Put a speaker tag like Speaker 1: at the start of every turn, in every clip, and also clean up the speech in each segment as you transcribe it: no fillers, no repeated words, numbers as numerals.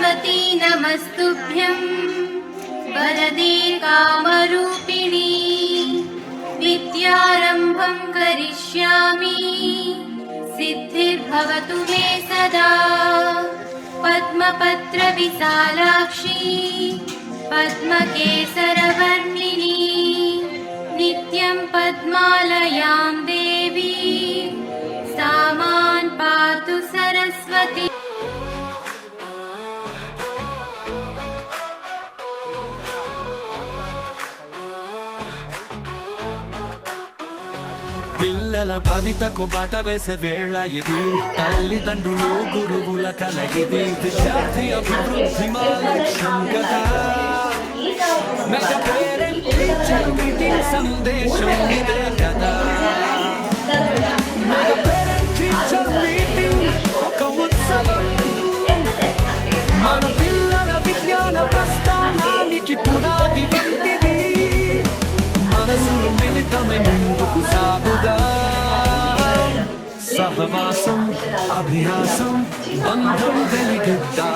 Speaker 1: सरस्वती नमस्तुभ्यं वरदे कामरूपिणी विद्यारम्भं करिष्यामि सिद्धिर्भवतु मे सदा पद्मपत्रविशालाक्षी पद्मकेसरवर्णिनी नित्यं पद्मालयां देवी सा मां पातु सरस्वती।
Speaker 2: పిల్లల భవితకు బాట వేసే వేళ ఇది, తల్లిదండ్రులు గురువుల కలగిది, విద్యార్థి అభివృద్ధి మా లక్ష్యం కదా, మెగ పేరెంట్ టీచర్ మీటింగ్ సందేశం ఇదే కదా, మెగ పేరెంట్ టీచర్ మీటింగ్ ఒక ఉత్సవం, మన పిల్లల విజ్ఞాన ప్రస్థానానికి పునాది వంటిది, మనసులు మిళితమై ముందుకు సాగుదాం, సహవాసం అభ్యాసం బంధం వెలిగిద్దాం.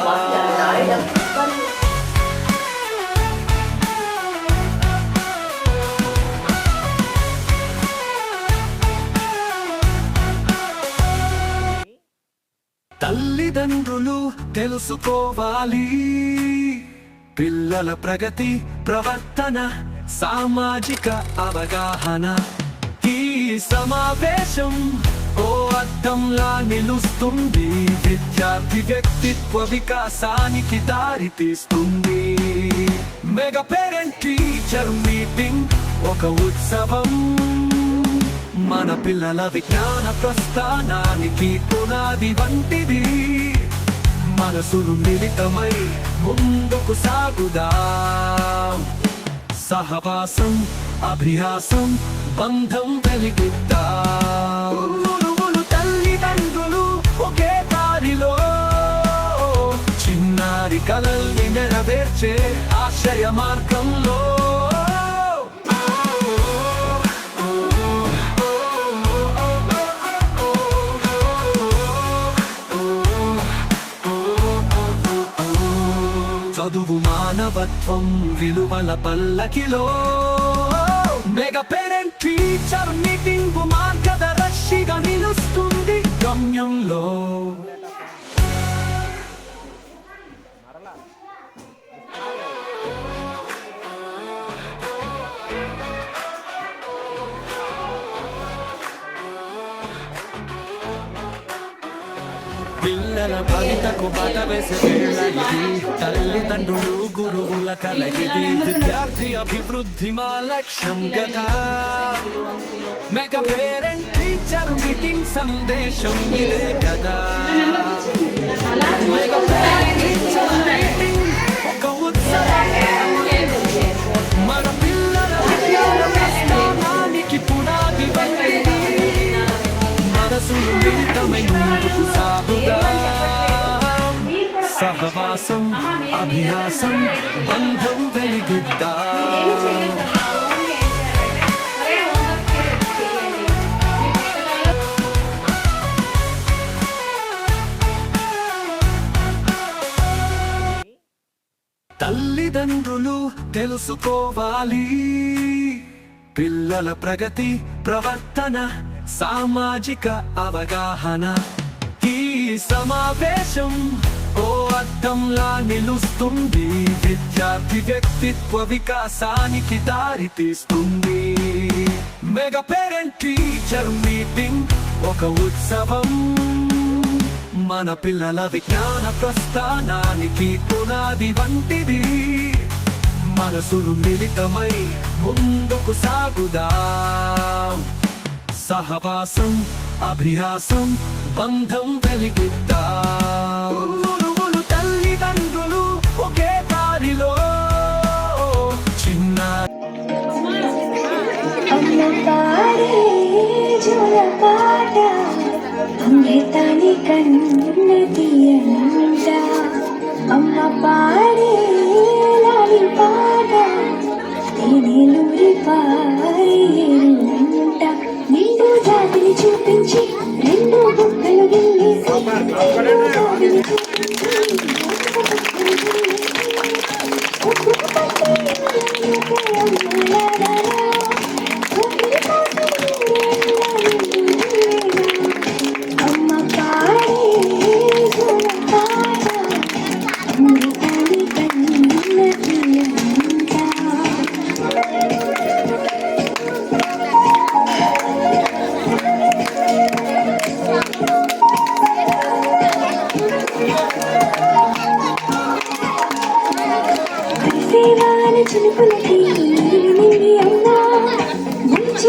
Speaker 2: తల్లిదండ్రులు తెలుసుకోవాలి పిల్లల ప్రగతి ప్రవర్తన సామాజిక అవగాహన, ఈ సమావేశం ఓ అద్దంలా నిలుస్తుంది, విద్యార్థి వ్యక్తిత్వ వికాసానికి దారి తీస్తుంది, మెగా పేరెంట్ టీచర్ మీటింగ్ ఒక ఉత్సవం, మన పిల్లల విజ్ఞాన ప్రస్థానానికి పునాది వంటిది, మనసులు మిళితమై ముందుకు సాగుదాం, సహవాసం అభ్యాసం బంధం వెలిగిద్దాం. గురువులు తల్లిదండ్రులు ఒకే దారిలో, చిన్నారి కలల్ని నెరవేర్చే ఆశయ మార్గంలో, చదువు మానవత్వం విలువల పల్లకిలో, మెగా పేరెంట్ టీచర్ మీటింగ్ మార్గదర్శిగా నిలుస్తుంది గమ్యంలో. పిల్లల భవితకు బాట వేసే వేళ ఇది, తల్లిదండ్రులు గురువుల కలగిది, విద్యార్థి అభివృద్ధి మా లక్ష్యం కదా, మెగా పేరెంట్ టీచర్ మీటింగ్ సందేశం ఇదే కదా, మెగా పేరెంట్ టీచర్ మీటింగ్ ఒక ఉత్సవం, మన పిల్లల విజ్ఞాన ప్రస్థానానికి పునాది వంటిది, మనసులు మిళితమై ముందుకు సాగుదాం, సహవాసం అభ్యాసం బంధం వెలిగిద్దాం. తల్లిదండ్రులు తెలుసుకోవాలి పిల్లల ప్రగతి ప్రవర్తన సామాజిక అవగాహన, ఈ సమావేశం ఓ అద్దంలా నిలుస్తుంది, విద్యార్థి వ్యక్తిత్వ వికాసానికి దారి తీస్తుంది, మెగా పేరెంట్ టీచర్ మీటింగ్ ఒక ఉత్సవం, మన పిల్లల విజ్ఞాన ప్రస్థానానికి పునాది వంటిది, మనసులు మిళితమై ముందుకు సాగుదాం, సహవాసం అభ్యాసం బంధం వెలిగిద్దాం. గురువులు తల్లిదండ్రులు ఒకే దారిలో, చిన్న
Speaker 3: అమ్మ పాడే జోలపాట అమృతాని కన్న తీయనంట, అమ్మ పాడే లాలి పాట తేనెలూరి పారేనంట, నిండు జాతిని చూపించి రెండు బుక్కలు గిల్లేసి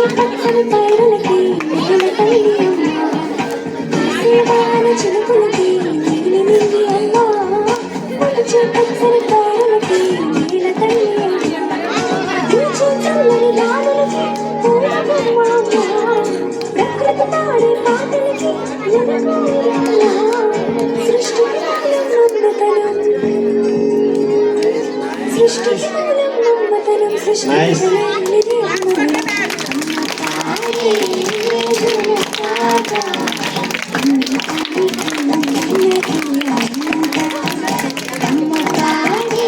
Speaker 3: పచ్చని పైరులకి నీల తల్లి అమ్మ సేవాన చిలుకులకి నీలి నీలి అమ్మ మొలిచే పచ్చని పైరులకి నీల తల్లి అమ్మ తీర్చే చల్లని గాలులకి పూలమ్మ ప్రకృతి పాడే పాటలకి జగమూలమ్మ సృష్టికి మూలం నమ్మతనం సృష్టికి మూలం నమ్మతనం సృష్టికి మూలమిది అమ్మ పాడే జలపాత అమ్మ పాడే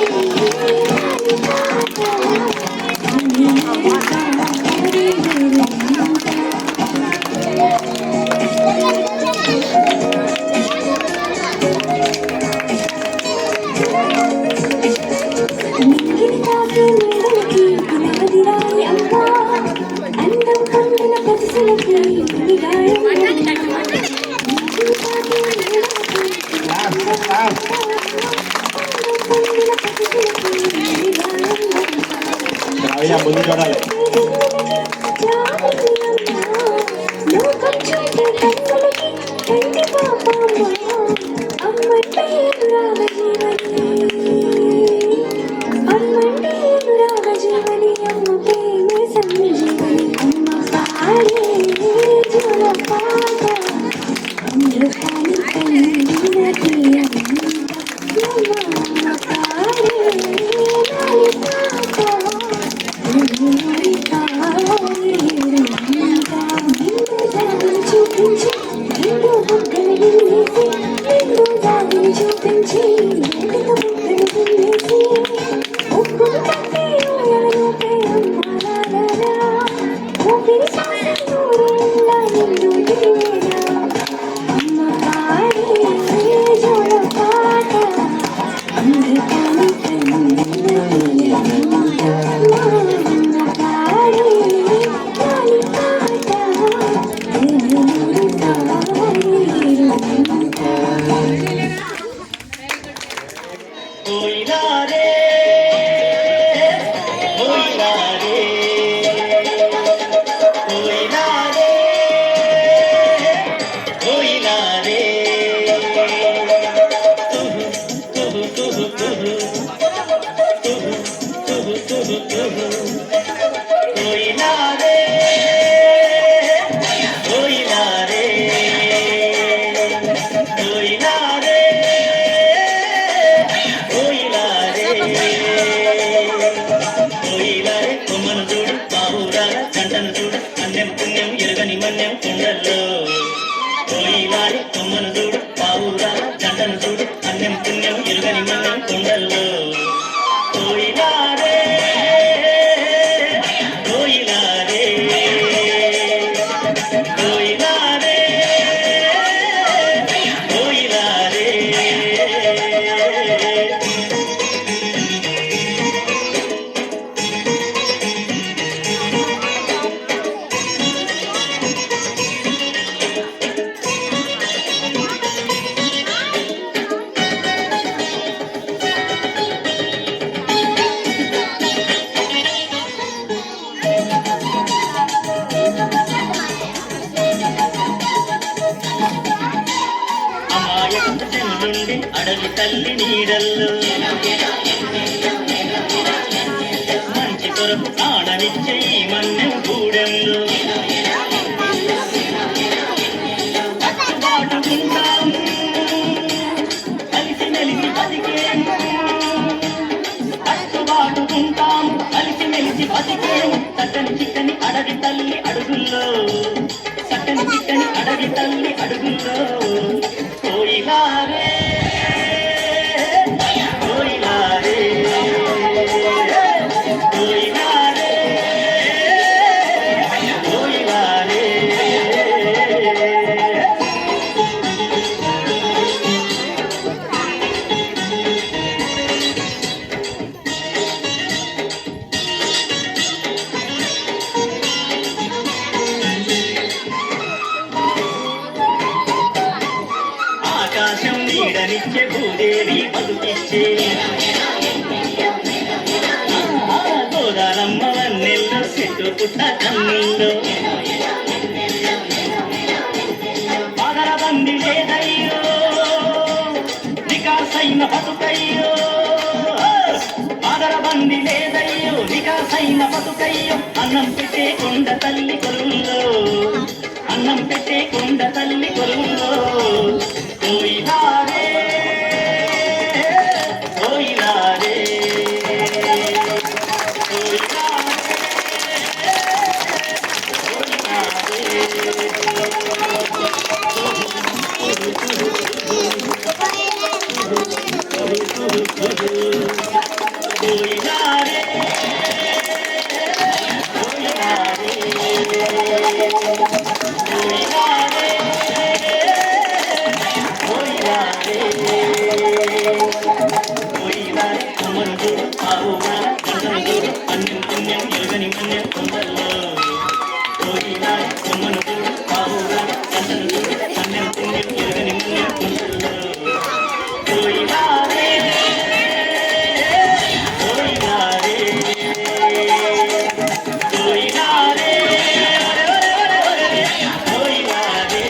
Speaker 3: నింగిని తాకే నీడలకి పునాది రాయి అమ్మ అందం పొందిన పసిలకి నిగాయం నింగిని తాకే నీడలకి పొందిన పసిలకి నిగాయం
Speaker 4: ముందు చూడాలి.
Speaker 3: లోకం చూసే కన్నులకి కంటి పాపమ్మ అమ్మంటే రాగజీవని అమ్మంటే రాగజీవని అమ్మ ప్రేమే సంజీవని అమ్మ పాడే జలపాత అమృతాన్ని కందినది అమ్మ పాడే లాలిపాట చూపించి రెండు బుగ్గలు గిల్లేసి రెండు దాగులు చూపించి రెండు బుగ్గలు గిల్లేసి ఒక్కడు కట్టి ఊయలలోపే అమ్మాలారా ఊపిరి శ్వాస నూరేళ్ళ నిండు దీవేనా అమ్మ పాడే జలపాట అమృతాన్ని కందినది అమ్మ పాడే లాలిపాట
Speaker 4: పోయినారే పోయినారే పోయినారే పోయినారే పోయినారే పోయినారే పోయినారే పోయినారే పోయినారే కొమ్మను చూడు బాబురాల జంటను చూడు అన్యం పుణ్యం ఎరగని మన్యం కుండల్లో పోయినారే కొమ్మను చూడు బాబురాల జంటను చూడు అన్యం పుణ్యం ఎరగని మన్యం కుండల్లో పోయినారే పోయినారే పోయినారే పోయినారే అమాయకపు చెల్లుండి అడవి తల్లి నీడల్లో మంచి కొరకు ప్రాణమిచ్చే ఈ మన్యం గూడెంలో కట్టుబాటుకుంటాము కలిసి మెలిసి బతికేము కట్టుబాటుకుంటాము కలిసి మెలిసి బతికేము చక్కని చిక్కని అడవి తల్లి అడుగుల్లో చక్కని చిక్కని అడవి తల్లి అడుగుల్లో పోయినారే పోయినారే పోయినారే పోయినారే ఆకాశం నీడనిచ్చే భూదేవి బతుకిచ్చే గోదారమ్మ వన్నెల్లో చెట్టు పుట్ట కన్నుల్లో సొగసైన బతుకయ్యో అన్నం పెట్టే కొండ తల్లి కొలువులో అన్నం పెట్టే కొండ తల్లి కొలువులో కోయిలారే కోయిలారే అన్నం పుణ్యం ఎరుగని మన్యం కొండల్లో కోయిలారే కొమ్మను చూడు పావురా గంటను చూడు అన్నం పుణ్యం ఎరుగని మన్యం కొండల్లో కోయిలారే కోయిలారే కోయిలారే కోయిలారే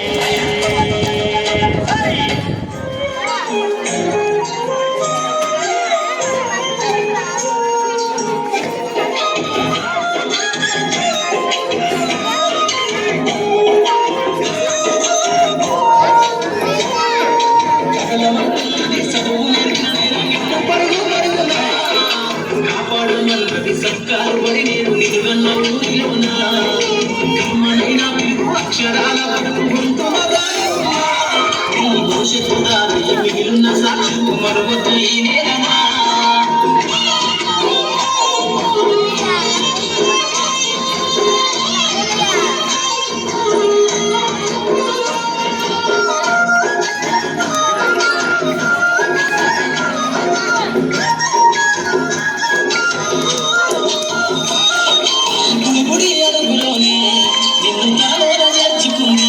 Speaker 4: సత్కారు పడి నేను నిలువన్న ఊరిలోనా కమ్మనైన పిలుపు అక్షరాల భవిష్యత్తు దారి మిగిలిన సాక్షి మరొకటి ఈ నేలనా గుడి అడుగులోనే నిన్ను తనలోన చేర్చుకుంది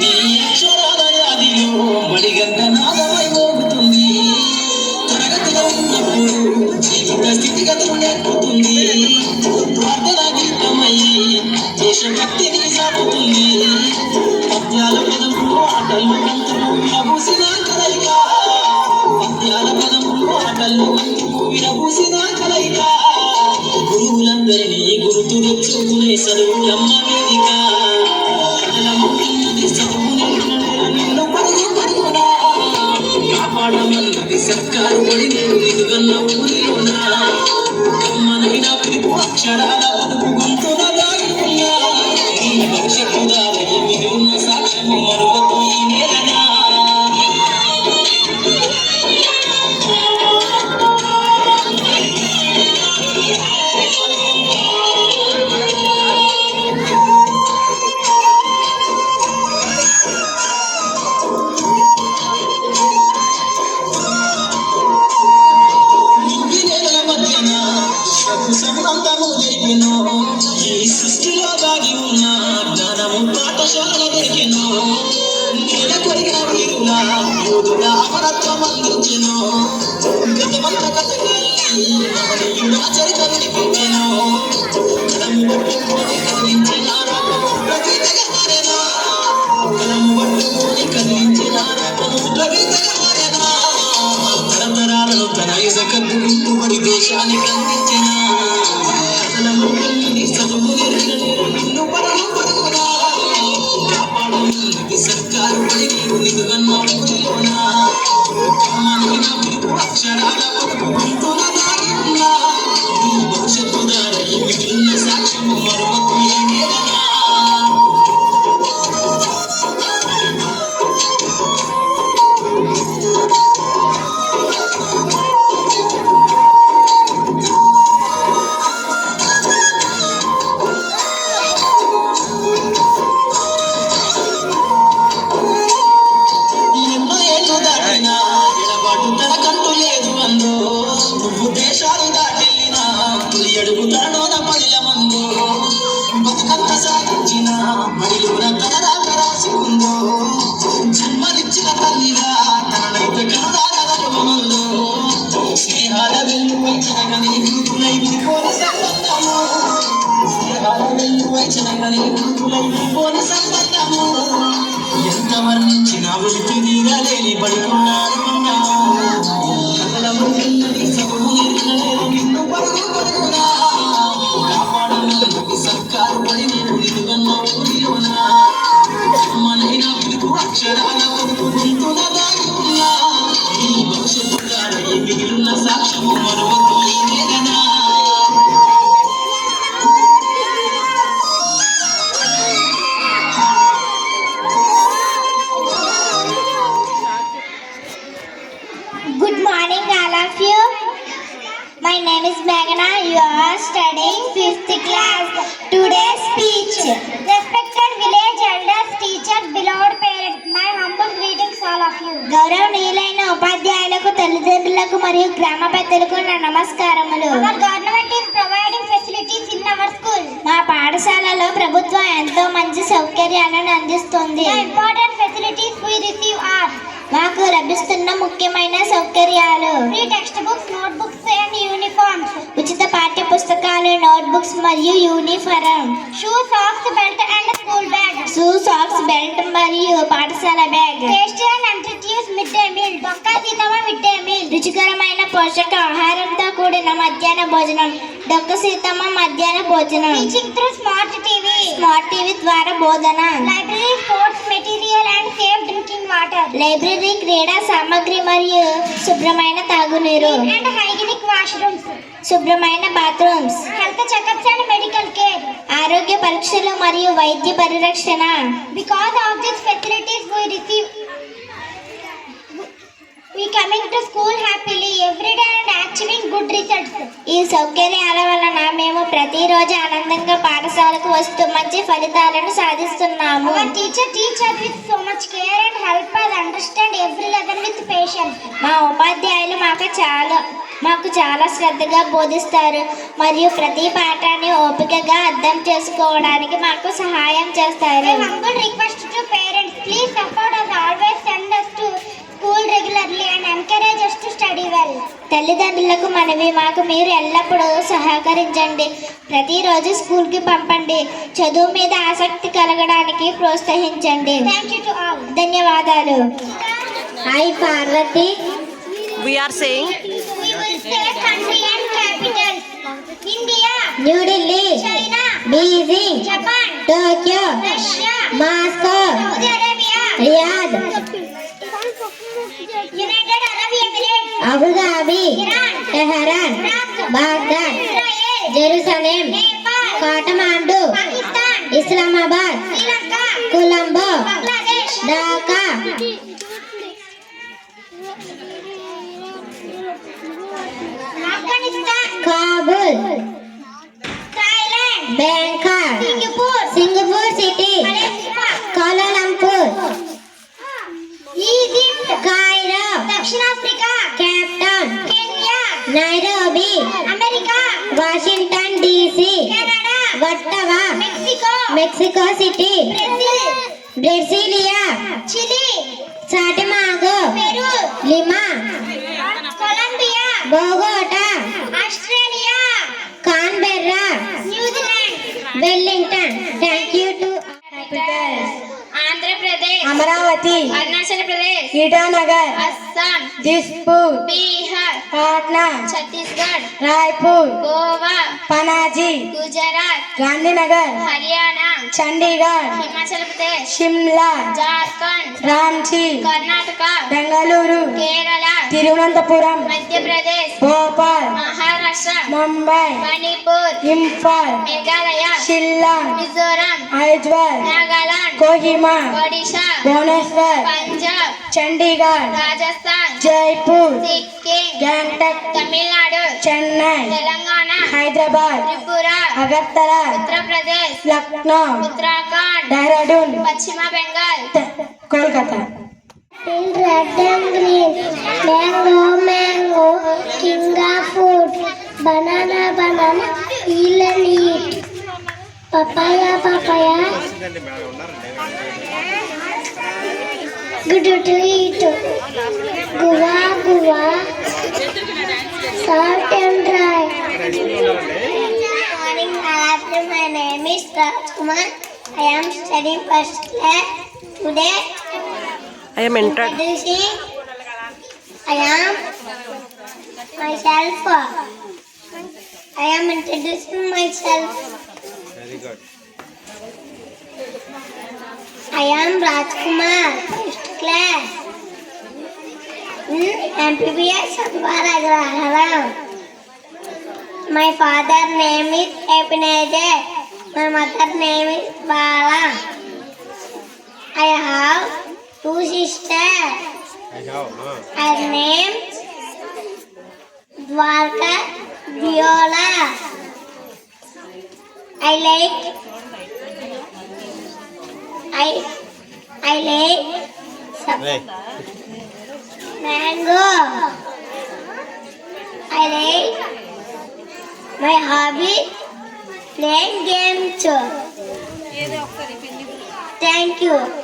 Speaker 4: నీ అక్షరాల వ్యాధిలో మడిగంట నాదమై మోగుతుంది తరగతిలో ఉన్నప్పుడు జీవిత స్థితిగతులు నేర్పుతుంది ప్రార్థన గీతమై దేశభక్తిని సాగుతుంది పద్యాల పదములు ఆటలు కంతులు విరబూసిన కలయిక పద్యాల పదములు ఆటలు కంతులు విరబూసిన కలయిక గురువులందరినీ గుర్తు తెచ్చుకునే చదువులమ్మ వేదిక నిన్ను పరుగునా కాపాడమన్నది సర్కారు పడి నేను నిలుగన్న ఊరిలోనా కమ్మనైన పిలుపు అక్షరాల బతుకు గొంతున దాగి ఉన్నా భవిష్యత్తు దారి మిగిలిన సాక్ష్యము మరొకటి ఈ నేలనా సంబంధము జరిపెను ఈ సృష్టిలో దాగి ఉన్న జ్ఞానము పాఠశాల దొరికెను నేల కొరిగిన వీరుల యోధుల అమరత్వం అందించెను గతమంత కథ చరిత వినిపించెను కలము పట్టుకొని కదిలించిన రవితగా మారెనా కలము పట్టుకొని కదిలించిన రవితగా మారెనా తరతరాలను తన ఇసక గుర్తుపడి దేశానికి అందించిన చదువు నిన్ను పరుగునా కాపాడమన్నది సర్కారు పడి నీవు నిలువన్న ఊరిలోనా కమ్మనైన పిలుపు అక్షరాల బతుకు గొంతున దాగి ఉన్నా భవిష్యత్తు దారి మిగిలిన సాక్ష్యము మరొకటి ఈ నేలనా ఎడబాటు తనకంటూ లేదు అందో నువ్వు దేశాలు దాటెళ్ళినా తొలి అడుగు తనలోన పడిల మందో బతుకంత సాగించిన మడిలోన తన దాకా రాసుకుందో జన్మనిచ్చిన తల్లిగా తననైతే కనదాగలమందో స్నేహాల వెల్లువైచిన గని గురుతులై విడిపోని సంబంధము స్నేహాల వెల్లువైచిన గని గురుతులై విడిపోని సంబంధము ఎంత వర్ణించిన ఉనికి తీరలేని పడుకున్నాను నిన్ను పరుగునా
Speaker 3: you are studying 5th class. Today's speech. Respected village elders, teachers, beloved parents, my humble greetings all of you. గౌరవనీయులైన ఉపాధ్యాయులకు, తల్లిదండ్రులకు మరియు గ్రామ పెద్దలకు నా నమస్కారములు. Our government is providing facilities in our school. మా పాఠశాలలో ప్రభుత్వం ఎంతో మంచి సౌకర్యాలను అందిస్తుంది. The important facilities we receive are మాకు లభిస్తున్న ముఖ్యమైన సౌకర్యాలు: free textbooks, notebooks and uniforms, ఉచిత పాఠ్య పుస్తకాలు, నోట్ బుక్స్ మరియు uniform, shoe, socks, belt and school bag, shoe, socks, belt మరియు పాఠశాల bag, tasty and nutritious midday meal, Dokka Seethamma midday meal, రుచికరమైన పోషక ఆహారంతో కూడిన మధ్యాహ్న భోజనం, డొక్క సీతమ్మ మధ్యాహ్న భోజనం, టీచింగ్ త్రూ స్మార్ట్ టీవీ ద్వారా బోధన, library, sports material and safe drinking water, library, క్రీడా సామగ్రి మరియు శుభ్రమైన తాగునీరు, అండ్ హైజీనిక్ వాష్రూమ్స్, శుభ్రమైన bathrooms, health checkups and medical care, ఆరోగ్య పరీక్షలు మరియు వైద్య పరిరక్షణ. Because of this facilities we coming to school happily every day and achieving good results. ఈ సౌకర్యాల వలన మేము ప్రతిరోజు ఆనందంగా పాఠశాలకు వస్తూ మంచి ఫలితాలను సాధిస్తున్నాము. Our teacher teach us with so much care and help us understand every lesson with patience. మా ఉపాధ్యాయులు మాకు చాలా శ్రద్ధగా బోధిస్తారు మరియు ప్రతి పాఠాన్ని ఓపికగా అర్థం చేసుకోవడానికి మాకు సహాయం చేస్తారు. A humble request to parents, please support us, always send us to school regularly and encourage us to study well. తల్లిదండ్రులకు మనవి, మాకు మీరు ఎల్లప్పుడూ సహకరించండి, ప్రతిరోజు స్కూల్కి పంపండి, చదువు మీద ఆసక్తి కలగడానికి ప్రోత్సహించండి. Thank you to all. ధన్యవాదాలు. Hi Parvathi.
Speaker 5: We are saying
Speaker 3: We will say country and capitals. India,
Speaker 6: New Delhi,
Speaker 3: China,
Speaker 6: Beijing,
Speaker 3: Japan,
Speaker 6: Tokyo,
Speaker 3: Russia,
Speaker 6: Moscow,
Speaker 3: Saudi Arabia,
Speaker 6: Riyadh,
Speaker 3: United Arab Emirates,
Speaker 6: Abu Dhabi,
Speaker 3: Iran,
Speaker 6: Tehran,
Speaker 3: Iraq,
Speaker 6: Baghdad,
Speaker 3: Israel,
Speaker 6: Jerusalem,
Speaker 3: Nepal,
Speaker 6: Kathmandu,
Speaker 3: Pakistan,
Speaker 6: Islamabad,
Speaker 3: Sri Lanka,
Speaker 6: Colombo,
Speaker 3: Bangladesh,
Speaker 6: Dhaka,
Speaker 3: Afghanistan,
Speaker 6: Kabul,
Speaker 3: Thailand,
Speaker 6: Bangkok,
Speaker 3: Singapore,
Speaker 6: City,
Speaker 3: Malaysia,
Speaker 6: Kuala Lumpur,
Speaker 3: Egypt,
Speaker 6: Cairo,
Speaker 3: Dakshin Africa,
Speaker 6: Cape Town,
Speaker 3: Kenya,
Speaker 6: Nairobi,
Speaker 3: America,
Speaker 6: Washington DC,
Speaker 3: Canada,
Speaker 6: Ottawa,
Speaker 3: Mexico,
Speaker 6: City,
Speaker 3: Brazil,
Speaker 6: Brasilia,
Speaker 3: Chile,
Speaker 6: Santiago,
Speaker 3: Peru,
Speaker 6: Lima,
Speaker 3: Colombia,
Speaker 6: Bogota,
Speaker 3: Australia,
Speaker 6: Canberra,
Speaker 3: New Zealand,
Speaker 6: Wellington. Thank you to
Speaker 3: Andhra Pradesh,
Speaker 6: Amaravati,
Speaker 3: Arunachal Pradesh,
Speaker 6: Itanagar,
Speaker 3: Assam,
Speaker 6: Dispur,
Speaker 3: Bihar,
Speaker 6: Patna,
Speaker 3: Chhattisgarh,
Speaker 6: Raipur,
Speaker 3: Goa,
Speaker 6: Panaji,
Speaker 3: Gujarat,
Speaker 6: Gandhinagar,
Speaker 3: Haryana,
Speaker 6: Chandigarh,
Speaker 3: Himachal Pradesh,
Speaker 6: Shimla,
Speaker 3: Jharkhand,
Speaker 6: Ranchi,
Speaker 3: Karnataka,
Speaker 6: Bengaluru,
Speaker 3: Kerala,
Speaker 6: Thiruvananthapuram,
Speaker 3: Madhya Pradesh,
Speaker 6: Bhopal,
Speaker 3: Maharashtra,
Speaker 6: Mumbai,
Speaker 3: Manipur,
Speaker 6: Imphal,
Speaker 3: Meghalaya,
Speaker 6: Shillong,
Speaker 3: Mizoram,
Speaker 6: Aizawl,
Speaker 3: Nagaland,
Speaker 6: Kohima,
Speaker 3: Odisha,
Speaker 6: Bhubaneswar,
Speaker 3: Punjab,
Speaker 6: Chandigarh,
Speaker 3: Rajasthan,
Speaker 6: Jaipur,
Speaker 3: Sikkim,
Speaker 6: Gangtok,
Speaker 3: Tamil Nadu,
Speaker 6: Chennai,
Speaker 3: Telangana,
Speaker 6: Hyderabad,
Speaker 3: Tripura,
Speaker 6: Agartala,
Speaker 3: Uttar Pradesh,
Speaker 6: Lucknow,
Speaker 3: Uttarakhand,
Speaker 6: Dehradun,
Speaker 3: Pachima Bengal.
Speaker 6: Kolkata.
Speaker 3: Red and green, mango, king of fruit, banana, eel and eat, papaya, good to eat, guava, salt and dry. Morning, my name is Rajkumar. I am studying first class. Today,
Speaker 5: I am entered.
Speaker 3: introducing I am myself. I am introducing myself.
Speaker 7: Very good.
Speaker 3: I am Rajkumar, first class. MPBS Satwaragram. My father name is Ebenezer. My mother name is Bala. I have two sisters. Her name Dwarka, Viola. I like mango. I like my hobby playing games. Thank you.